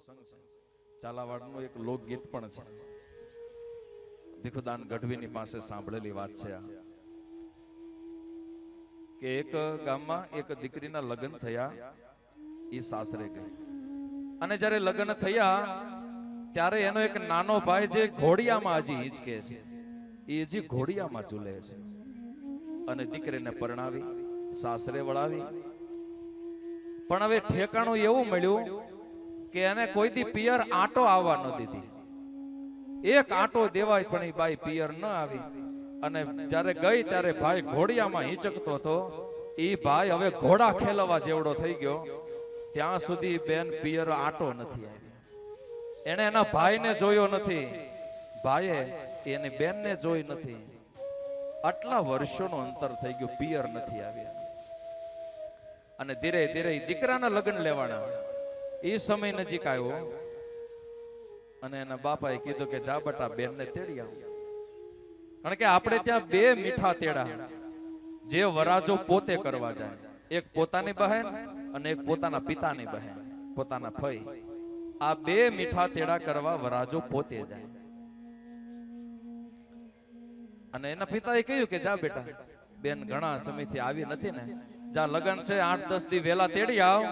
પ્રસંગ છે. ઝાલાવાડનું એક લોકગીત પણ છે. ભીખુદાન ગઢવીની પાસે સાંભળેલી વાત છે આ, કે એક ગામમાં એક દીકરીના લગ્ન થયા, એ સાસરે ગઈ. અને જ્યારે લગ્ન થયા ત્યારે એનો એક નાનો ભાઈ જે ઘોડિયામાં હજી હિંચકે છે, એ હજી ઘોડિયામાં ઝૂલે છે. અને દીકરીને પરણાવી સાસરે વળાવી. પણ હવે ઠેકાણું એવું મળ્યું કે એને કોઈ દી પિયર આંટો આવવા ન દીધી. એક આંટો દેવાય પણ એ બાઈ પિયર ન આવી. અને જ્યારે ગઈ ત્યારે ભાઈ ઘોડિયામાં હિંચકતો હતો. એ ભાઈ હવે ઘોડા ખેલવા જેવડો થઈ ગયો, ત્યાં સુધી બેન પિયર આંટો નથી આવી. એને એના ભાઈને જોયો નથી, ભાઈએ એની બેનને જોઈ નથી. આટલા વર્ષોનું અંતર થઈ ગયું, પિયર નથી આવી. અને ધીરે ધીરે દીકરાના લગ્ન લેવાના એ સમય નજીક આવ્યો. અને એના બાપાએ કીધું કે જા બટા બેનને તેડી આવ. કારણ કે આપણે ત્યાં બે મીઠા તેડા જે વરાજો પોતે કરવા જાય, એક પોતાની બહેન અને એક પોતાના પિતાની બહેન, પોતાના ફઈ. આ બે મીઠા તેડા કરવા વરાજો પોતે જાય. અને એના પિતાએ કહ્યું કે જા બેટા, બેન ઘણા સમયથી આવી નથી ને, જા લગન છે 8-10 દી વેલા તેડી આવ,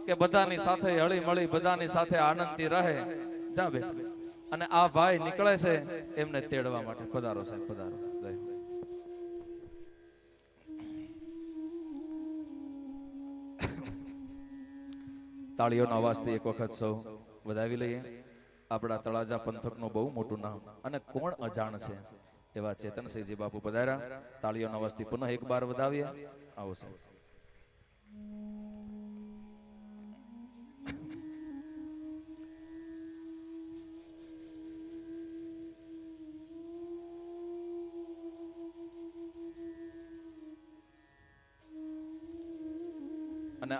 કે બધાની સાથે હળી મળી બધાની સાથે આનંદથી રહે. જા બેટા. અને આ ભાઈ નીકળે છે એમને તેડવા માટે. પધારો સાહેબ, પધારો. તાળીઓના અવાજથી એક વખત સૌ વધાવી લઈએ. આપણા તળાજા પંથકનું બહુ મોટું નામ અને કોણ અજાણ છે એવા ચેતનસિંહજી બાપુ પધાર્યા. તાળીઓના અવાજથી પુનઃ એક બાર વધાવીએ. આવો સાહેબ. અને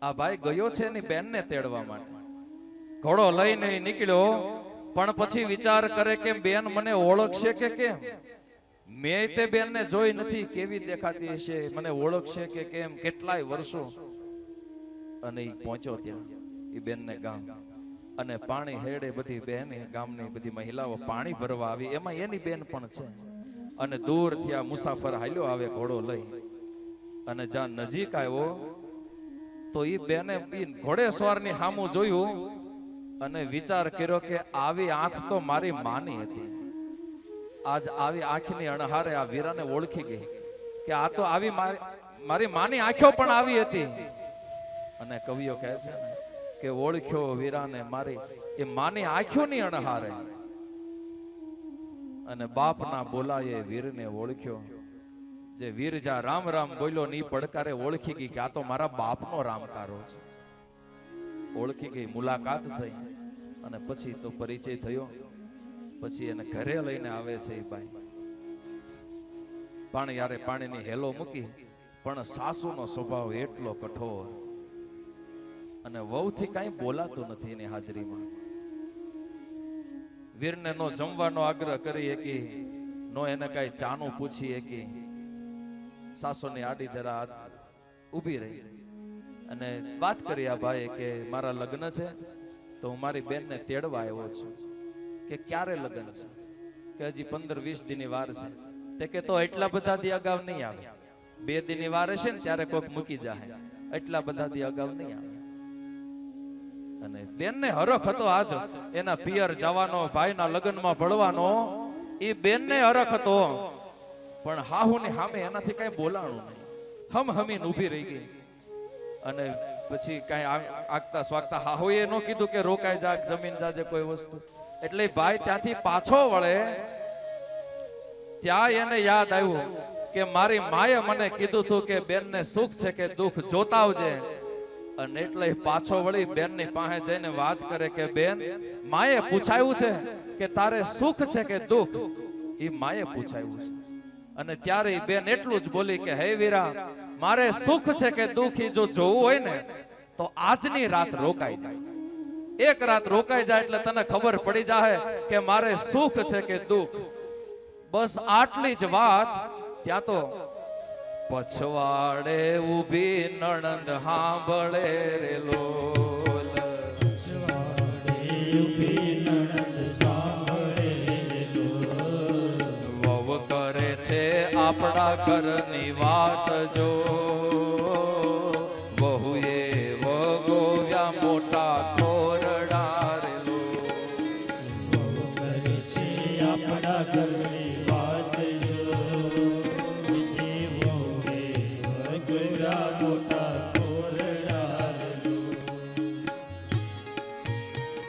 આ ભાઈ ગયો છે એની બેનને તેડવા માટે. ઘોડો લઈને નીકળ્યો, પણ પછી વિચાર કરે કે બેન મને ઓળખશે કે કેમ? મેં તે બેનને જોઈ નથી, કેવી દેખાતી હશે, મને ઓળખશે કે કેમ? કેટલાય વર્ષો. અને ઈ પહોંચ્યો ત્યાં એ બેનને ગામ. અને પાણી હેડે બધી બહેન ગામની બધી મહિલાઓ પાણી ભરવા આવી, એમાં એની બેન પણ છે. અને દૂર થી આ મુસાફર હાલ્યો આવે ઘોડો લઈ. અને જ્યાં નજીક આવ્યો તો ઈ બેને ઘોડેસવારની સામું જોયું અને વિચાર કર્યો કે આવી આંખ તો મારી માની હતી. આજ આવી આંખની અણહારે આ વીરાને ઓળખી ગઈ કે આ તો આવી મારી માની આંખો પણ આવી હતી. અને કવિઓ કહે છે ને કે ઓળખ્યો વીરાને મારી એ માની આંખોની અણહારે. અને બાપના બોલાએ વીરને ઓળખ્યો. જે વીર જા રામ રામ બોલ્યો ની પડકારે ઓળખી ગઈ કે આ તો મારા બાપનો રામકારો છે. ઓળખી ગઈ, મુલાકાત થઈ. અને પછી તો પરિચય થયો. પછી એને ઘરે લઈને આવે છે એ ભાઈ. પાણી યારે પાણીની હેલો મૂકી, પણ સાસુનો સ્વભાવ એટલો કઠોર. અને વહુથી કાંઈ બોલાતું નથી એની હાજરીમાં. વીરને નો જમવાનો આગ્રહ કરી એકી, નો એને કાંઈ ચાનું પૂછી એકી. સાસુની આડી જરા ઊભી રહી અને વાત કરી આ ભાઈ કે મારા લગ્ન છે તો હું મારી બેનને તેડવા આવ્યો છું. કે ક્યારે લગ્ન છે? કે હજી 15-20 દીની વાર છે. તે કે તો એટલા બધા દી અગાઉ નહીં આવે. 2 દીની વાર હશે ને ત્યારે કોઈક મૂકી જાય, એટલા બધા દી અગાઉ નહીં આવે. અને બેનને હરખ હતો આજ એના પિયર જવાનો, ભાઈના લગ્નમાં ભળવાનો. એ બેનને હરખ હતો, પણ હાહુની સામે એનાથી કઈ બોલાણું નહીં. હમીને ઊભી રહી ગઈ. અને પછી કઈ આગતા સ્વાગતા હાહુએ ન કીધું કે રોકાઈ જા, જમીન જાજે કોઈ વસ્તુ. એટલે ભાઈ ત્યાંથી પાછો વળે ત્યાં એને યાદ આવ્યું કે મારી માએ મને કીધું હતું કે બેનને સુખ છે કે દુઃખ જોતા આવજે. અને એટલે પાછો વળી બેનની પાસે જઈને વાત કરે કે બેન, માએ પૂછાયું છે કે તારે સુખ છે કે દુઃખ? એ માએ પૂછાયું છે. અને ત્યારે બેન એટલું જ બોલી કે હે વીરા, મારે સુખ છે કે દુઃખ જો જોવું હોય ને તો આજની રાત રોકાઈ જાય. એક રાત રોકાઈ જાય એટલે તને ખબર પડી જાય કે મારે સુખ છે કે દુઃખ. બસ આટલી જ વાત. ત્યાં તો પછવાડે ઊભી નણંદ હાંભળે રે લોલ, ઊભી નણંદ સાંભળે વહુ કરે છે આપણા ઘરની વાત જો વહુએ વગોવ્યા મોટા ખોરડા રે લો. બહુ કરે છે આપણા ઘરની વાત જો બીજી વહુએ વગોવ્યા મોટા ખોરડા રે.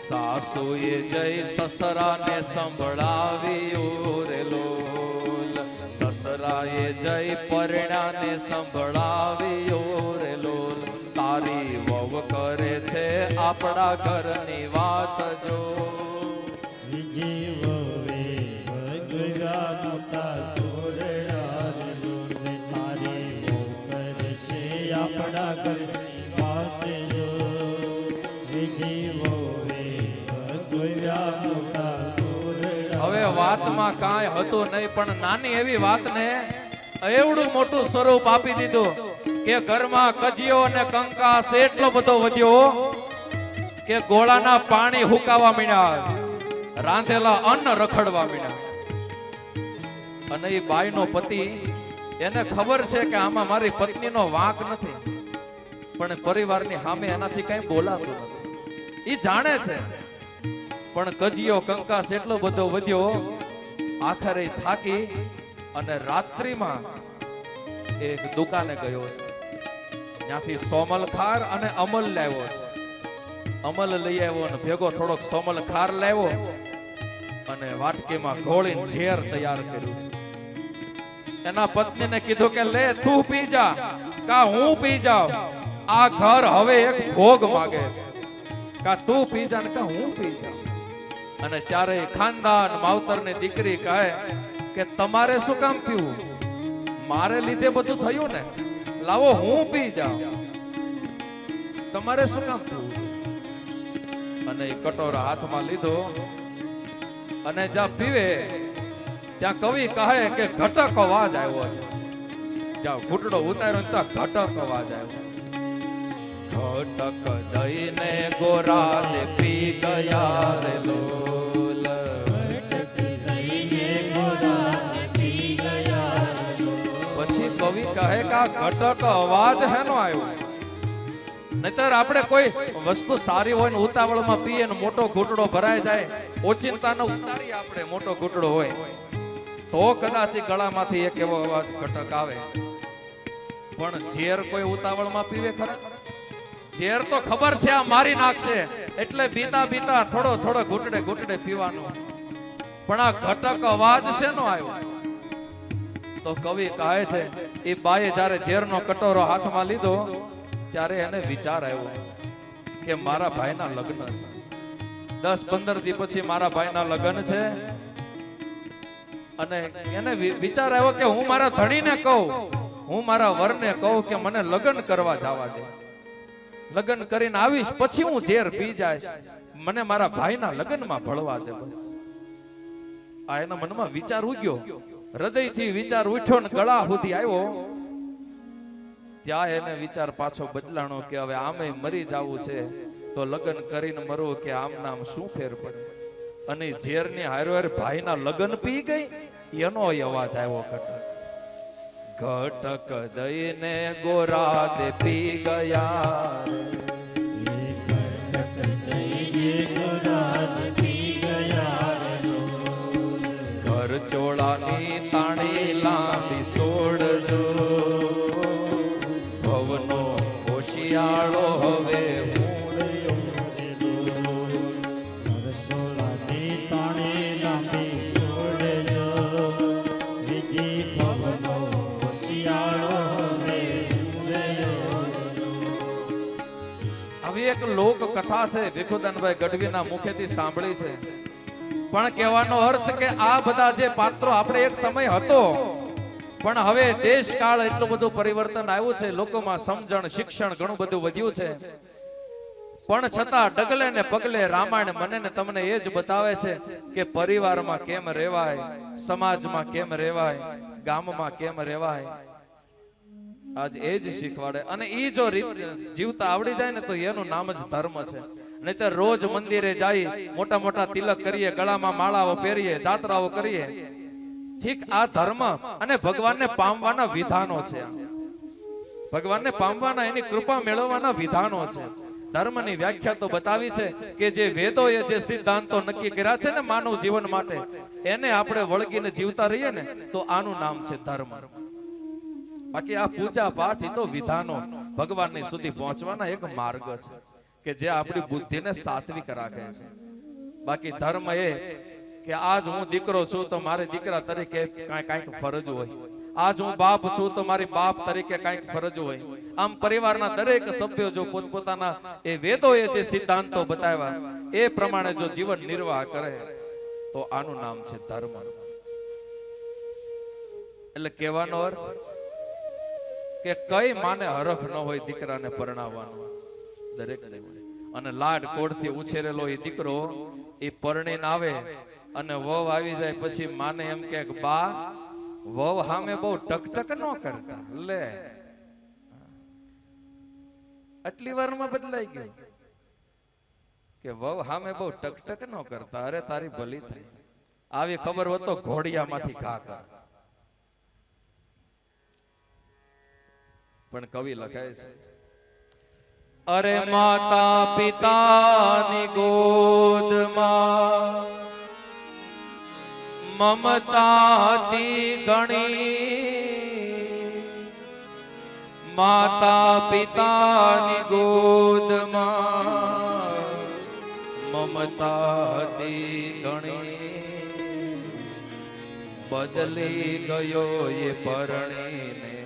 સાસુએ જય સસરાને સંભળાવ્યું રે લોલ સસરાએ જય પરણાને સંભળાવ્યું રે લોલ તારી વહુ કરે છે આપણા ઘરની વાત જો બીજી વહુએ વગોવ્યા મોટા ખોરડા રે. તારી વહુ કરે છે આપણા ઘરની વાત જો બીજી વહુએ વગોવ્યા મોટા ખોરડા. હવે વાતમાં કાંઈ હતું નહીં પણ નાની એવી વાતને એવડું મોટું સ્વરૂપ આપી દીધું કે ઘરમાં કજિયો અને કંકાસ એટલો બધો વધ્યો કે ગોળાના પાણી હુકાવા માંડ્યા રાંધેલા અન્ન રખડવા માંડ્યા. અને એ બાઈનો પતિ એને ખબર છે કે આમાં મારી પત્નીનો વાંક નથી પણ પરિવારની સામે એનાથી કઈ બોલાતું નથી એ જાણે છે પણ કજિયો કંકાસ એટલો બધો વધ્યો આખરે થાકી અને રાત્રિમાં એક દુકાને ગયો છે ત્યાંથી સોમલ ખાર અને અમલ લાવ્યો છે. અમલ લઈ આવ્યો અને ભેગો થોડોક સોમલ ખાર લાવ્યો અને વાટકીમાં ઘોળીને ઝેર તૈયાર કર્યું છે. એના પત્નીને કીધું કે લે તું પી જા કા હું પી જાઉં આ ઘર હવે એક ભોગ માગે છે કા તું પી જા ને કા હું પી જાઉં. અને ત્યારે ખાનદાન માવતરની દીકરી કહે કે તમારે શું કામ પીવું મારે લીધે બધું થયું ને લાવો હું પી જાઉં તમારે શું કામ પીવું. અને એ કટોરા હાથમાં લીધો અને જ્યાં પીવે ત્યાં કવિ કહે કે ઘટક અવાજ આવ્યો છે. જ્યાં ઘૂંટડો ઉતાર્યો ત્યાં ઘટક અવાજ આવ્યો. ઘટક દઈને ગોરા પી ગયા રે લોલ પછી કવિ કહે કે આ ઘટક અવાજ હેનો આવ્યો. નહીતર આપણે કોઈ વસ્તુ સારી હોય ને ઉતાવળમાં પીએ ને મોટો ઘૂંટડો ભરાઈ જાય ઓચિંતા ન ઉતારીએ આપણે મોટો ઘૂંટડો હોય તો કદાચ ગળામાંથી એક એવો અવાજ ઘટક આવે. પણ ઝેર કોઈ ઉતાવળમાં પીવે ખરા ઝેર તો ખબર છે આ મારી નાખશે એટલે બીતા બીતા થોડો થોડો ઘૂંટડે ઘૂંટડે પીવાનું. પણ આ ઘટક અવાજ શેનો આવ્યો તો કવિ કહે છે એ બાએ જ્યારે ઝેરનો કટોરો હાથમાં લીધો ત્યારે એને વિચાર આવ્યો કે મારા ભાઈના લગ્ન છે 10-15 દી પછી મારા ભાઈના લગ્ન છે અને એને વિચાર આવ્યો કે હું મારા ધણીને કહું હું મારા વરને કહું કે મને લગ્ન કરવા જવા દે લગ્ન કરીને આવીશ પછી હું ઝેર પી જાઈશ મને મારા ભાઈના લગ્નમાં ભળવા દે બસ. આ એના મનમાં વિચાર ઉગ્યો હૃદયથી વિચાર ઉઠ્યો ને ગળા સુધી આવ્યો ત્યાં એને વિચાર પાછો બદલાણો કે હવે આમે મરી જવું છે તો લગ્ન કરીને મરવું કે આમ નામ શું ફેર પડે. અને ઝેરની હારે ભાઈના લગ્ન પી ગઈ એનો અવાજ આવ્યો ઘટક ઘટક દઈને ગોરા દે પી ગયા ઘર ચોળાની તાણી લાંબી સોડજો ભવનો હોશિયાળો હવે એક લોક કથા છે ભીખુદાનભાઈ ગઢવીના મુખેથી સાંભળી છે પણ કહેવાનો અર્થ કે આ બધા જે પાત્રો આપણે એક સમય હતો પણ હવે દેશ કાળ એટલું બધું પરિવર્તન આવ્યું છે લોકોમાં સમજણ શિક્ષણ ઘણું બધું વધ્યું છે પણ છતાં ડગલે ને પગલે રામાયણ મને ને તમને એ જ બતાવે છે કે પરિવારમાં કેમ રહેવાય સમાજમાં કેમ રહેવાય ગામમાં કેમ રહેવાય આજ એ જ શીખવાડે અને એ જો જીવતા આવડી જાય ને તો એનું નામ જ ધર્મ છે. નહીંતર રોજ મંદિરે જાય, મોટા મોટા તિલક કરીએ, ગળામાં માળાઓ પહેરીએ, જાત્રાઓ કરીએ. ઠીક આ ધર્મ અને ભગવાનને પામવાના વિધાનો છે. ભગવાનને પામવાના, એની કૃપા મેળવવાના વિધાનો છે. ધર્મની વ્યાખ્યા તો બતાવી છે કે જે વેદોએ જે સિદ્ધાંતો નક્કી કર્યા છે ને માનવ જીવન માટે, એને આપણે વળગીને જીવતા રહીએ ને તો આનું નામ છે ધર્મ. બાકી આ પૂજા પાઠ તો વિધાનો ભગવાનની સુધી પહોંચવાના એક માર્ગ છે કે જે આપણી બુદ્ધિને સાત્વિક રાખે છે. બાકી ધર્મ એ કે આજ હું દીકરો છું તો મારે દીકરા તરીકે કાંઈક ફરજ હોય, આજ હું બાપ છું તો મારી બાપ તરીકે કાંઈક ફરજ હોય. આમ પરિવારના દરેક સભ્યો જો પોતપોતાના એ વેદોએ જે સિદ્ધાંતો બતાવ્યા એ પ્રમાણે જો જીવન નિર્વાહ કરે તો આનું નામ છે ધર્મ. એટલે કહેવાનો અર્થ કે કઈ માને હરખ ન હોય દીકરાને પરણાવવાનો, દરેકને મળે. અને લાડ કોડથી ઉછેરેલો એ દીકરો એ પરણીને આવે અને વહુ આવી જાય પછી માને એમ કે બા વહુ સામે બહુ ટકટક ન કરતા, લે આટલી વારમાં બદલાઈ ગયું કે વહુ સામે બહુ ટકટક ન કરતા. અરે તારી ભલી થઈ, આવી ખબર હોત તો ઘોડિયામાંથી ઘા કર. પણ કવિ લખાય છે, અરે માતા પિતાની ગોદમાં મમતા હતી ઘણી, માતા પિતાની ગોદમાં મમતા હતી ઘણી, બદલી ગયો એ પરણીને,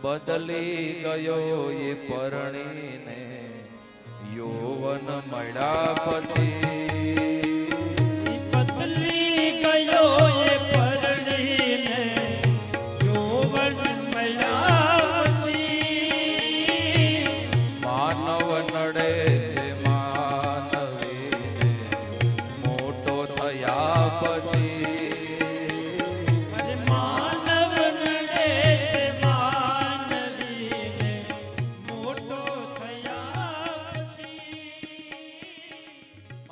બદલી ગયો એ પરણીને, યૌવન મળ્યા પછી